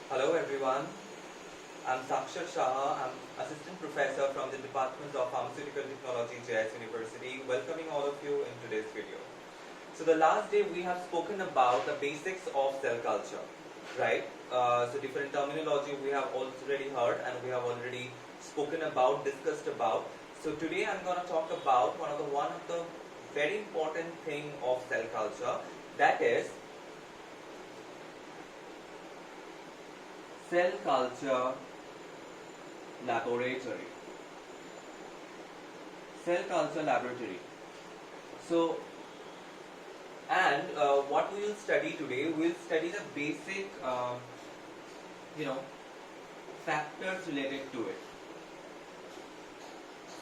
Hello everyone, I'm Sakshar Shah. I'm Assistant Professor from the Department of Pharmaceutical Technology, JS University, welcoming all of you in today's video. So the last day we have spoken about the basics of cell culture, right? So different terminology we have already heard and we have already spoken about, discussed about. So today I'm going to talk about one of the very important thing of cell culture, that is cell culture laboratory. Cell culture laboratory. So, and what we will study today, we will study the basic, you know, factors related to it.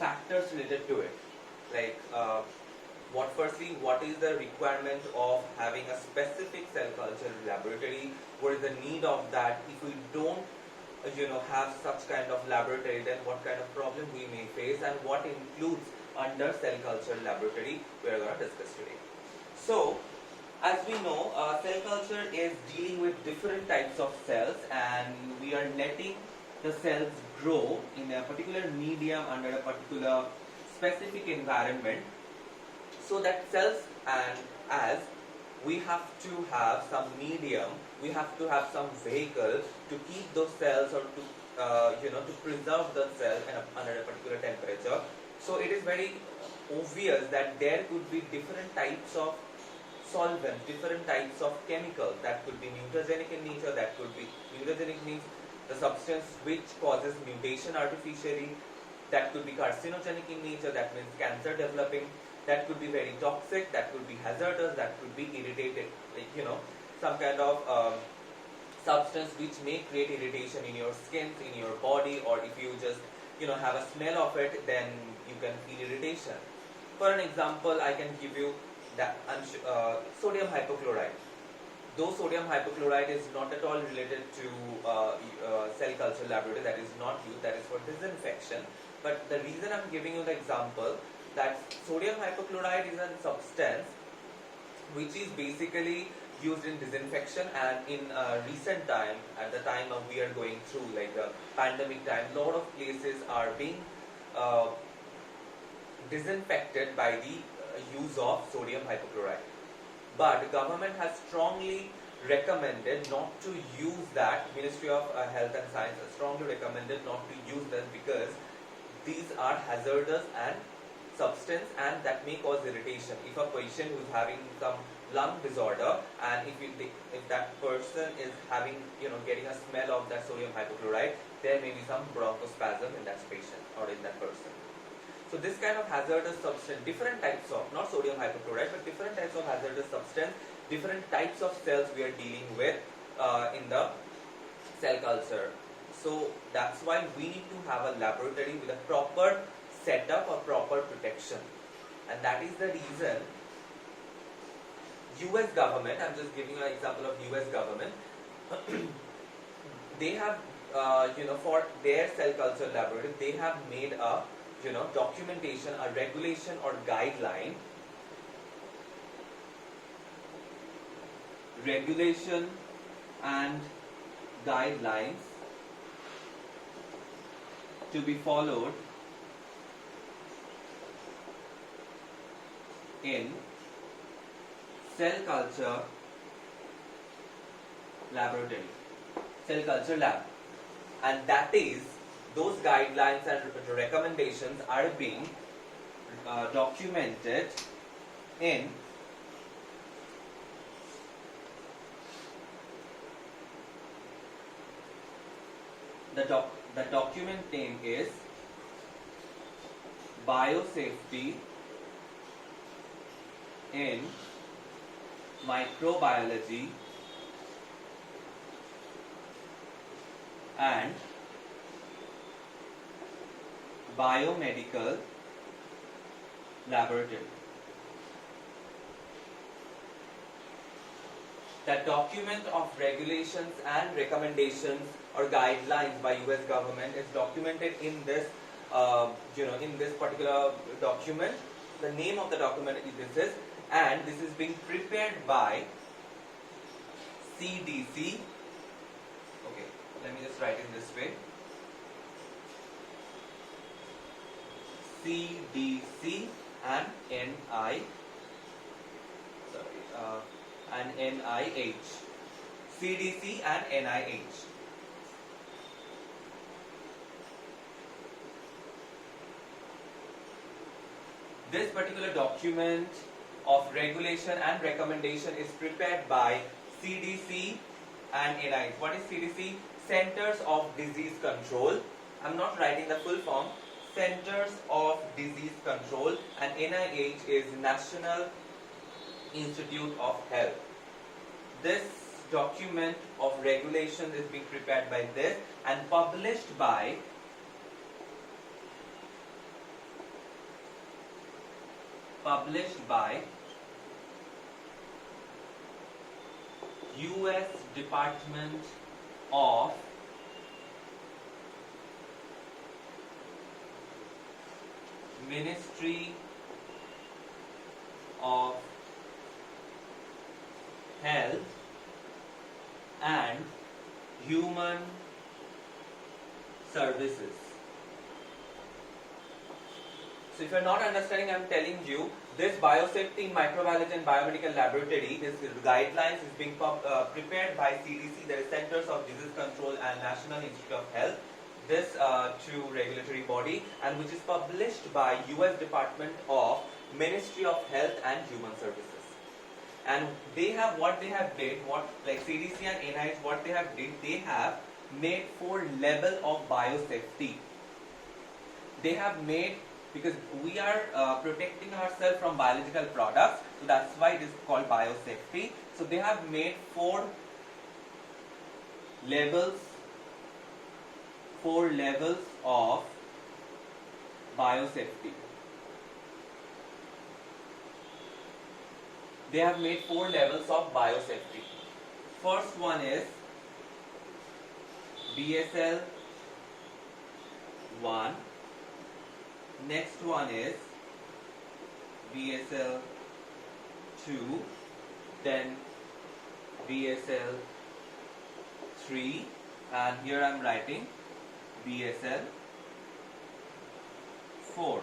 Factors related to it, like what is the requirement of having a specific cell culture laboratory? What is the need of that? If we don't have such kind of laboratory, then what kind of problem we may face, and what includes under cell culture laboratory we are going to discuss today. So as we know, cell culture is dealing with different types of cells, and we are letting the cells grow in a particular medium under a particular specific environment, so that cells, and as we have to have some medium, we have to have some vehicle to keep those cells, or to to preserve the cell under a particular temperature. So it is very obvious that there could be different types of solvents, different types of chemicals that could be mutagenic in nature. That could be mutagenic means the substance which causes mutation artificially. That could be carcinogenic in nature, that means cancer developing. That could be very toxic, that could be hazardous, that could be irritated, some kind of substance which may create irritation in your skin, in your body, or if you just have a smell of it, then you can feel irritation. For an example, I can give you that sodium hypochlorite. Though sodium hypochlorite is not at all related to cell culture laboratory, that is not used, that is for disinfection. But the reason I'm giving you the example, that sodium hypochlorite is a substance which is basically used in disinfection, and in recent time, at the time of we are going through like the pandemic time, lot of places are being disinfected by the use of sodium hypochlorite. But government has strongly recommended not to use that. Ministry of Health and Science has strongly recommended not to use them, because these are hazardous and substance, and that may cause irritation. If a patient who is having some lung disorder, and if that person is having getting a smell of that sodium hypochlorite, there may be some bronchospasm in that patient or in that person. So this kind of hazardous substance, different types of, not sodium hypochlorite, but different types of hazardous substance, different types of cells we are dealing with in the cell culture. So that's why we need to have a laboratory with a proper setup or proper protection. And that is the reason US government, I'm just giving you an example of US government, they have, for their cell culture laboratory, they have made a documentation, a regulation or guideline, regulation and guidelines to be followed in cell culture laboratory, cell culture lab, and that is, those guidelines and recommendations are being documented in the document name is Biosafety in Microbiology and Biomedical Laboratory. The document of regulations and recommendations or guidelines by US government is documented in this in this particular document. The name of the document is this, and this is being prepared by CDC Okay, let me just write in this way. CDC and NI, sorry, and NIH. CDC and NIH. This particular document of regulation and recommendation is prepared by CDC and NIH. What is CDC? Centers of Disease Control. I'm not writing the full form. Centers of Disease Control, and NIH is National Institute of Health. This document of regulation is being prepared by this and published by US Department of Ministry of Health and Human Services. So if you're not understanding, I'm telling you, this biosafety in microbiology and biomedical laboratory, this guidelines is being prepared by CDC, that is Centers of Disease Control and National Institute of Health, this two regulatory body, and which is published by US Department of Ministry of Health and Human Services. And they have what they have did, what like CDC and NIH, what they have did, they have made 4 level of biosafety. They have made, because we are protecting ourselves from biological products, so that's why it is called biosafety. So they have made 4 levels of biosafety. They have made 4 levels of biosafety. First one is BSL 1. Next one is BSL 2, then BSL 3, and here I am writing BSL 4.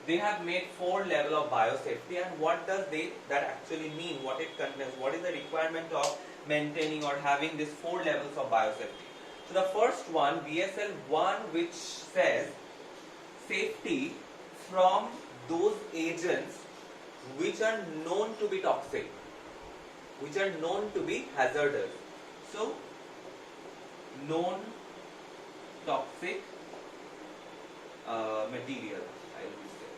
They have made 4 level of biosafety, and what does that actually mean? What it contains? What is the requirement of maintaining or having these 4 levels of biosafety? So the first one, BSL 1, which says safety from those agents which are known to be toxic, which are known to be hazardous. So known toxic material, I will say.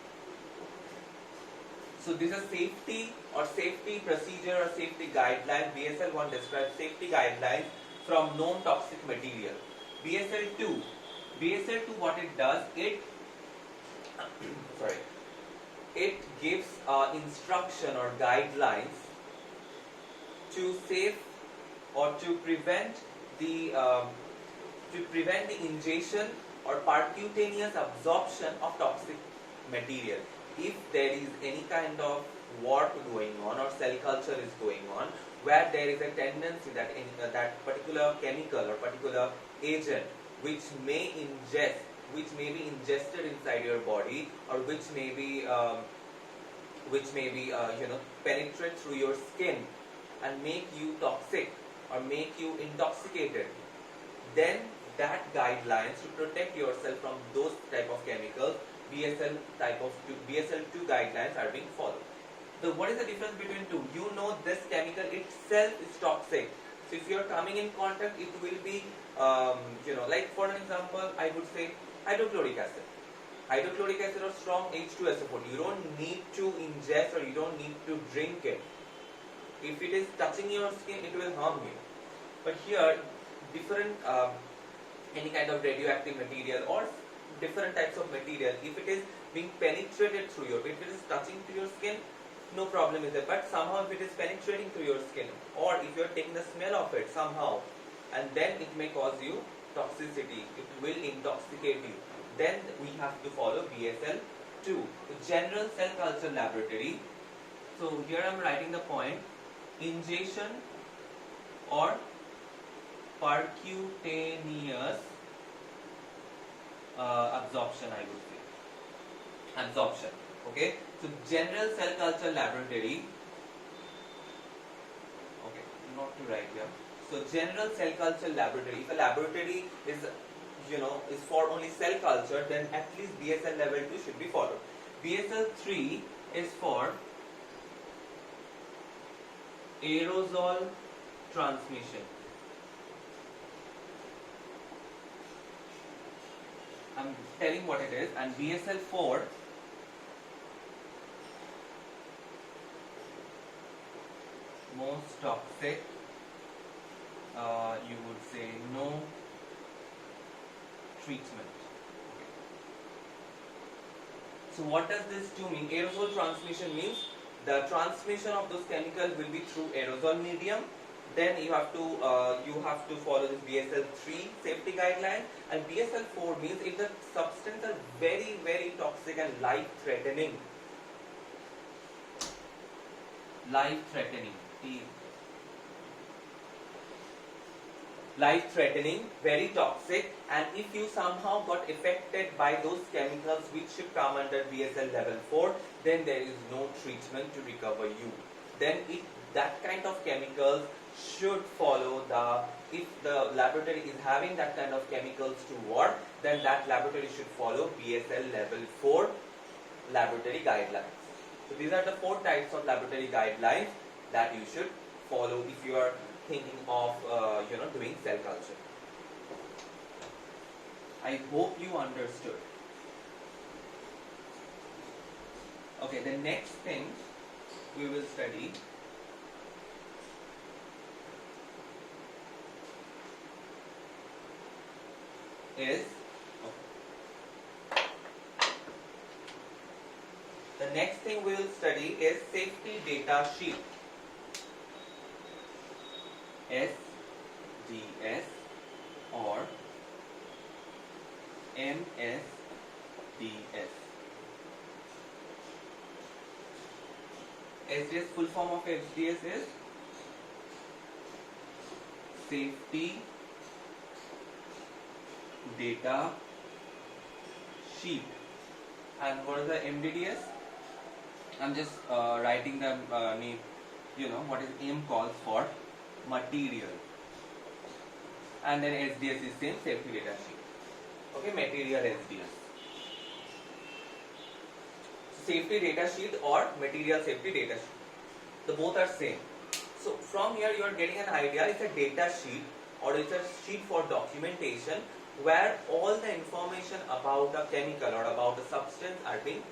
So this is safety or safety procedure or safety guideline. BSL 1 describes safety guidelines from known toxic material. BSL 2, what it does, it gives instruction or guidelines to save or to prevent the ingestion or percutaneous absorption of toxic material. If there is any kind of work going on or cell culture is going on where there is a tendency that that particular chemical or particular agent which may be ingested inside your body, or which may be penetrate through your skin and make you toxic or make you intoxicated, then that guidelines to protect yourself from those type of chemicals, BSL 2 guidelines are being followed. So what is the difference between two? You know this chemical itself is toxic. So if you are coming in contact, it will be like for an example, I would say hydrochloric acid. Hydrochloric acid or strong H2SO4. You don't need to ingest or you don't need to drink it. If it is touching your skin, it will harm you. But here, different any kind of radioactive material or different types of material, if it is being penetrated through if it is touching to your skin, no problem with it. But somehow if it is penetrating through your skin, or if you are taking the smell of it somehow, and then it may cause you toxicity, it will intoxicate you, then we have to follow BSL 2, the General Cell Culture Laboratory. So here I am writing the point, ingestion or percutaneous absorption, I would say. Absorption. Okay. So general cell culture laboratory. Okay, not to write here. So general cell culture laboratory. If a laboratory is is for only cell culture, then at least BSL level 2 should be followed. BSL 3 is for aerosol transmission. I'm telling what it is. And BSL 4 most toxic, you would say no treatment. Okay. So what does this 2 mean? Aerosol transmission means the transmission of those chemicals will be through aerosol medium. Then you have to follow this BSL 3 safety guideline, and BSL 4 means if the substances are very, very toxic and life threatening. Life threatening, very toxic, and if you somehow got affected by those chemicals which should come under BSL level 4, then there is no treatment to recover you. Then that kind of chemicals should follow if the laboratory is having that kind of chemicals to work, then that laboratory should follow BSL level 4 laboratory guidelines. So these are the 4 types of laboratory guidelines that you should follow if you are thinking of doing cell culture. I hope you understood. Okay, the next thing we will study is safety data sheet. SDS or MSDS. SDS, full form of SDS is Safety Data Sheet. And what is the MDDS? I'm just writing the name, what is M calls for material. And then SDS is same, safety data sheet. Okay, material SDS. Safety data sheet or material safety data sheet. The both are same. So from here you are getting an idea. It's a data sheet or it's a sheet for documentation where all the information about the chemical or about the substance are being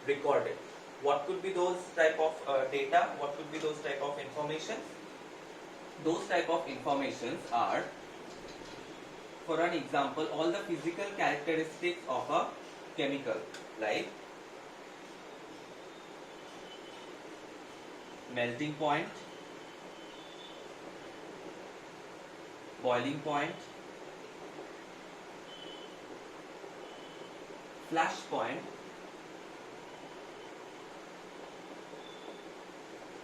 recorded. What could be those type of data? What could be those type of information? Those type of informations are, for an example, all the physical characteristics of a chemical, like melting point, boiling point, flash point,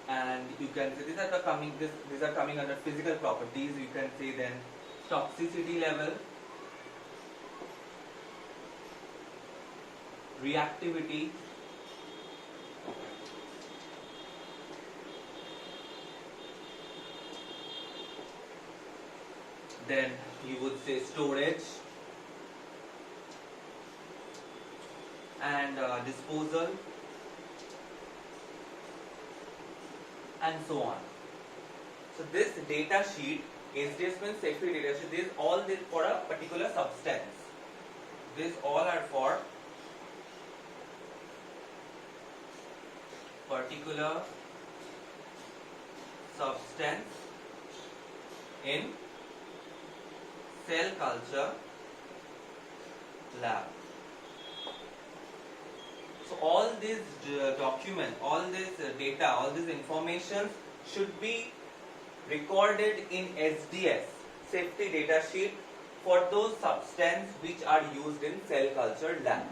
and you can say these are coming under physical properties. You can say then toxicity level, reactivity, then you would say storage and disposal, and so on. So this data sheet, SDS means safety data sheet, this all this for a particular substance. These all are for particular substance in cell culture lab. So all this document, all this data, all this information should be recorded in SDS, safety data sheet, for those substances which are used in cell culture lab.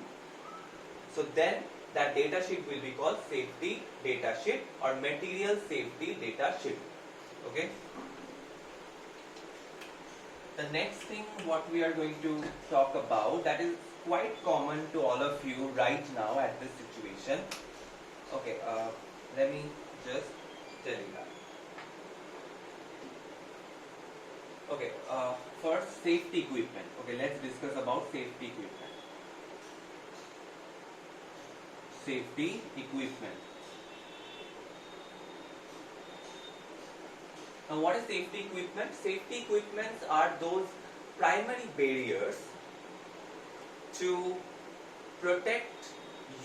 So then that data sheet will be called safety data sheet or material safety data sheet. Okay. the next thing what we are going to talk about, that is quite common to all of you right now at this situation. Okay, let me just tell you that. Okay, first safety equipment. Okay, let's discuss about safety equipment. Safety equipment. Now, what is safety equipment? Safety equipments are those primary barriers to protect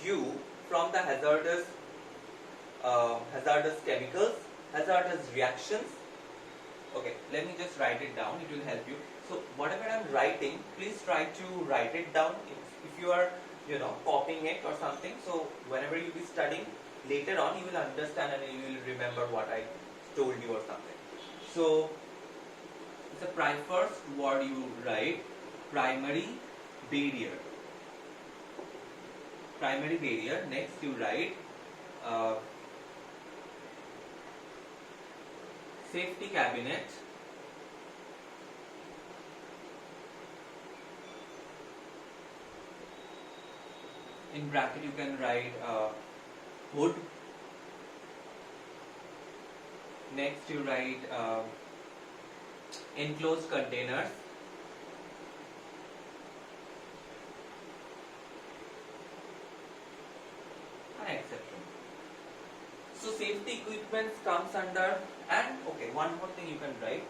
you from the hazardous chemicals, hazardous reactions. Okay, let me just write it down. It will help you. So whatever I'm writing, please try to write it down. If you are, copying it or something, so whenever you be studying later on, you will understand and you will remember what I told you or something. So it's a first word you write, primary barrier. Primary barrier. Next you write safety cabinet. In bracket you can write hood. Next you write enclosed containers. And etc. So safety equipment comes under, and okay, one more thing you can write,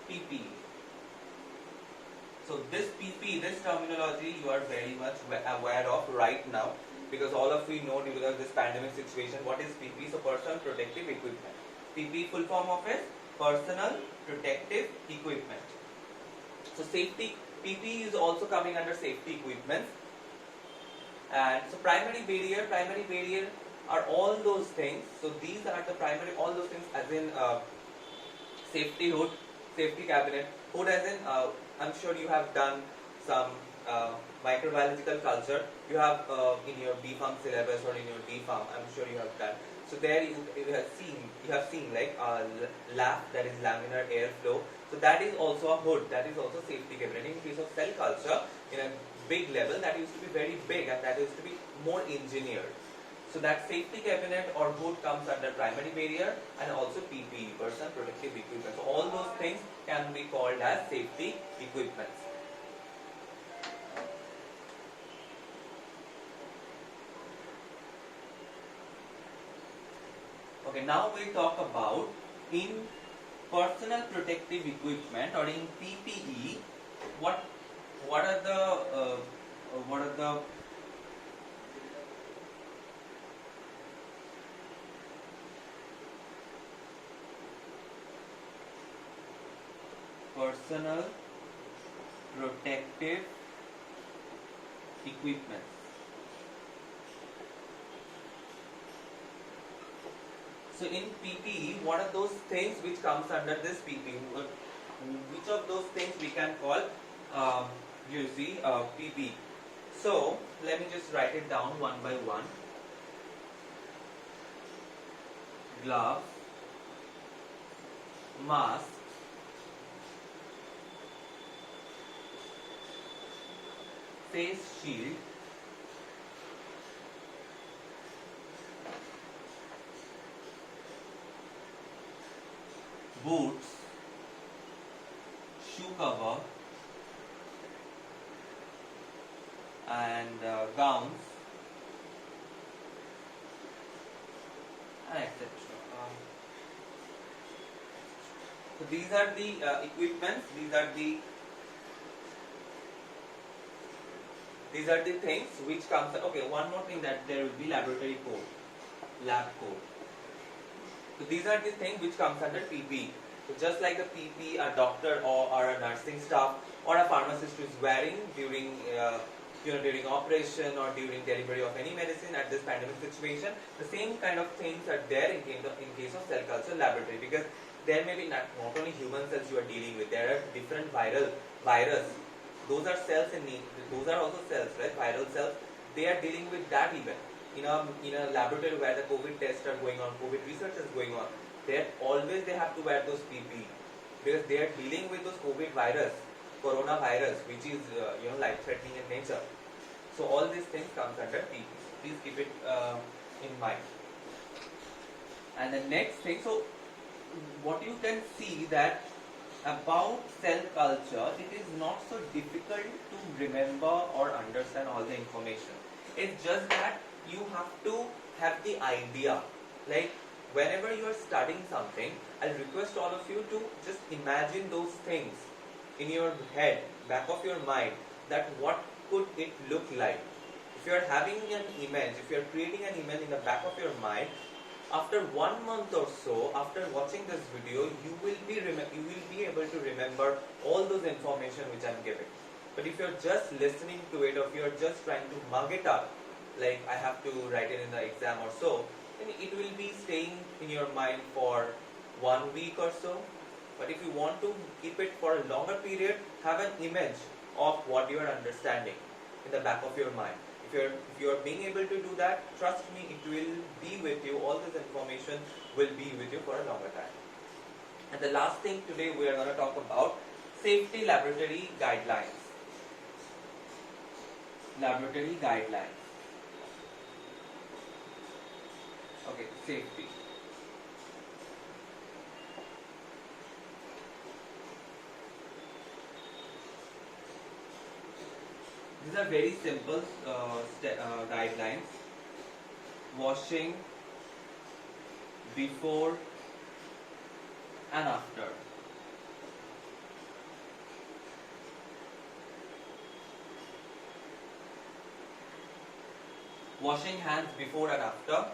PPE. So this PPE, this terminology you are very much aware of right now, because all of you know due to this pandemic situation what is PPE. So personal protective equipment. PPE full form of is personal protective equipment. So safety PPE is also coming under safety equipment. And so primary barrier are all those things. So these are the primary, all those things as in safety hood, safety cabinet. Hood as in, I'm sure you have done some microbiological culture. You have in your B.Pharm syllabus or in your D.Pharm, I'm sure you have done. So there you have seen like LAF, that is laminar airflow. So that is also a hood, that is also safety cabinet. In case of cell culture, in a big level, that used to be very big and that used to be more engineered. So that safety cabinet or hood comes under primary barrier, and also PPE, personal protective equipment. So all those things can be called as safety equipments. Okay, now we'll talk about in personal protective equipment or in PPE, what are the personal protective equipment. So in PPE, what are those things which comes under this PPE? Which of those things we can call PPE? So let me just write it down one by one. Gloves, mask, face shield, boots, shoe cover, and gowns, and etc. So these are the equipments. These are the things which comes. Okay, one more thing, that there will be laboratory code, lab code. So these are the things which comes under PPE. So just like the PPE a doctor or a nursing staff or a pharmacist is wearing during during operation or during delivery of any medicine at this pandemic situation, the same kind of things are there in case of cell culture laboratory, because there may be not only human cells you are dealing with, there are different virus. Those are cells in need. Those are also cells, right? Viral cells. They are dealing with that even. In a laboratory where the COVID tests are going on, COVID research is going on, they have to wear those PPE. because they are dealing with those COVID virus, coronavirus, which is life-threatening in nature. So all these things comes under PPE. Please keep it in mind. And the next thing, so what you can see that about cell culture, it is not so difficult to remember or understand all the information. It's just that you have to have the idea. Like whenever you are studying something, I'll request all of you to just imagine those things in your head, back of your mind, that what could it look like. If you are having an image, if you are creating an image in the back of your mind, after 1 month or so, after watching this video, you will be able to remember all those information which I'm giving. But if you're just listening to it, or if you're just trying to mug it up, like I have to write it in the exam or so, then it will be staying in your mind for 1 week or so. But if you want to keep it for a longer period, have an image of what you are understanding in the back of your mind. If you are being able to do that, trust me, it will be with you. All this information will be with you for a longer time. And the last thing today we are going to talk about safety laboratory guidelines. Laboratory guidelines. Okay, safety. These are very simple guidelines. Washing before and after. Washing hands before and after.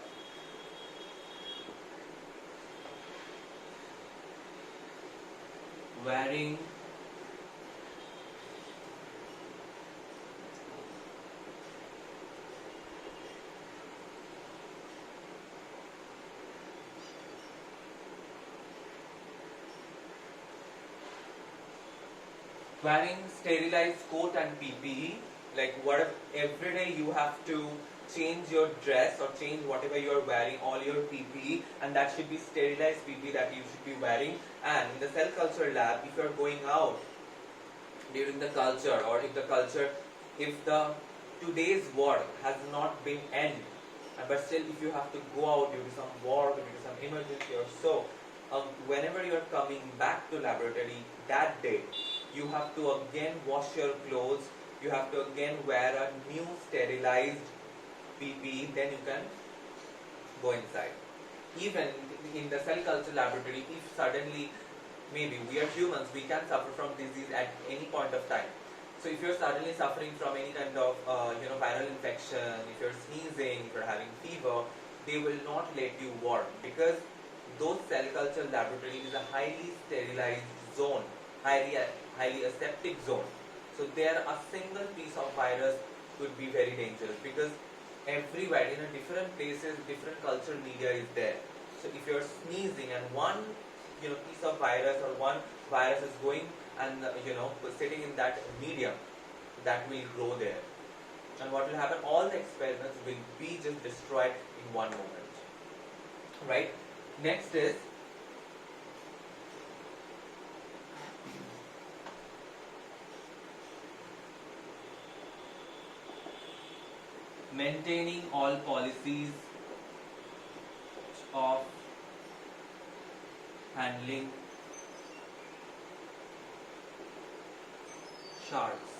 Wearing sterilized coat and PPE. Like what if every day you have to change your dress or change whatever you are wearing, all your PPE, and that should be sterilized PPE that you should be wearing. And in the cell culture lab, if you are going out during the culture, or if the today's work has not been end, but still if you have to go out due to some work, due to some emergency or so, whenever you are coming back to laboratory that day, you have to again wash your clothes, you have to again wear a new sterilized PPE, then you can go inside. Even in the cell culture laboratory, if suddenly, maybe we are humans, we can suffer from disease at any point of time. So if you're suddenly suffering from any kind of viral infection, if you're sneezing, if you're having fever, they will not let you work, because those cell culture laboratory is a highly sterilized zone, highly aseptic zone. So there a single piece of virus could be very dangerous, because everywhere in a different places, different cultural media is there. So if you're sneezing and one piece of virus or one virus is going and sitting in that medium, that will grow there. And what will happen? All the experiments will be just destroyed in one moment. Right? Next is maintaining all policies of handling sharps.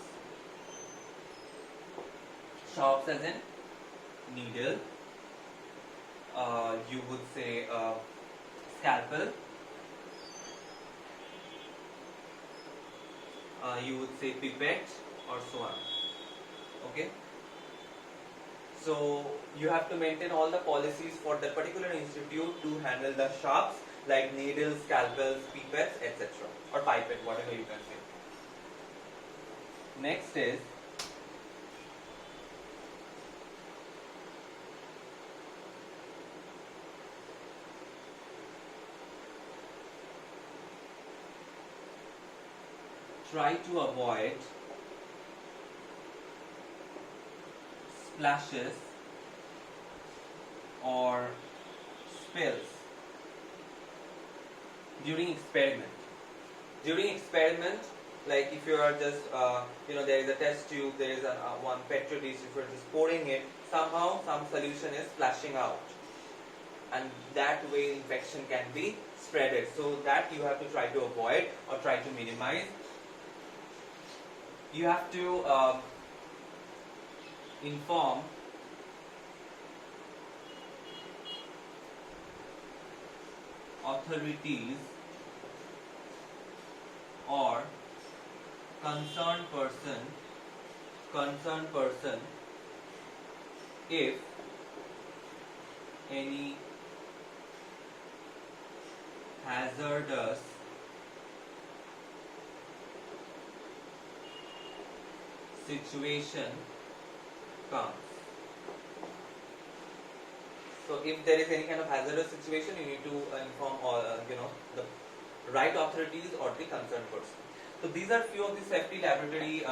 Sharps as in needle, you would say scalpel, you would say pipette, or so on. Okay. So you have to maintain all the policies for that particular institute to handle the sharps, like needles, scalpels, pipettes, etc. or pipette, whatever you can say. Next is try to avoid splashes or spills during experiment. During experiment, like if you are just, there is a test tube, there is one petri dish, if you are just pouring it, somehow some solution is splashing out. And that way infection can be spreaded. So that you have to try to avoid or try to minimize. You have to inform authorities or concerned person if any hazardous situation comes. So if there is any kind of hazardous situation, you need to inform the right authorities or the concerned person. So these are few of the safety laboratory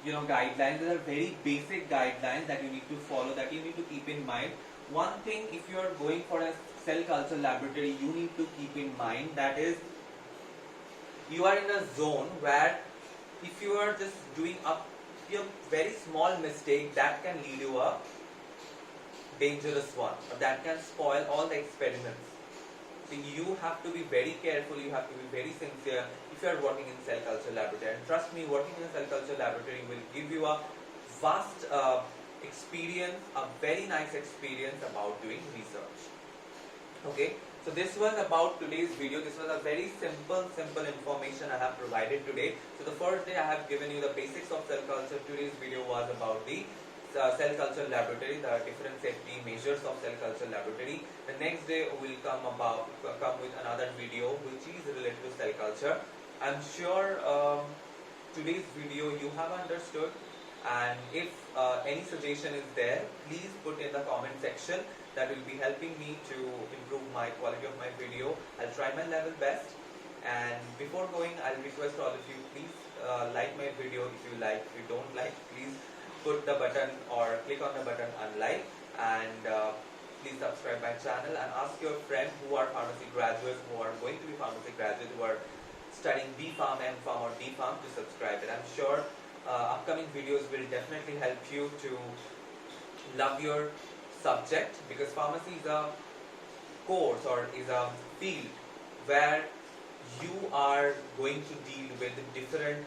guidelines. These are very basic guidelines that you need to follow, that you need to keep in mind. One thing, if you are going for a cell culture laboratory, you need to keep in mind, that is, you are in a zone where if you are just doing a very small mistake, that can lead you a dangerous one, or that can spoil all the experiments. So you have to be very careful, you have to be very sincere if you are working in cell culture laboratory. And trust me, working in a cell culture laboratory will give you a vast experience, a very nice experience about doing research. Okay, so this was about today's video. This was a very simple information I have provided today. So the first day I have given you the basics of cell culture. Today's video was about the cell culture laboratory, the different safety measures of cell culture laboratory. The next day will come with another video which is related to cell culture. I'm sure today's video you have understood, and if any suggestion is there, please put in the comment section. That will be helping me to improve my quality of my video. I'll try my level best. And before going, I'll request all of you, please like my video if you like. If you don't like, please put the button or click on the button unlike, and please subscribe my channel, and ask your friends who are pharmacy graduates, who are going to be pharmacy graduates, who are studying B Pharm, M Pharm or D Pharm, to subscribe it. I'm sure upcoming videos will definitely help you to love your subject, because pharmacy is a course or is a field where you are going to deal with different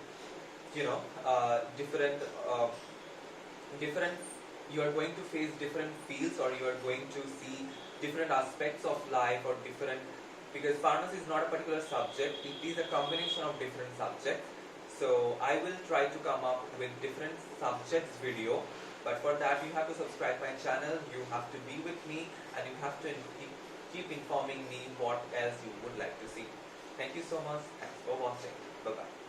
you are going to face different fields, or you are going to see different aspects of life, or different, because pharmacy is not a particular subject, it is a combination of different subjects. So I will try to come up with different subjects video, but for that you have to subscribe my channel, you have to be with me, and you have to keep informing me what else you would like to see. Thank you so much. Thanks for watching. Bye bye.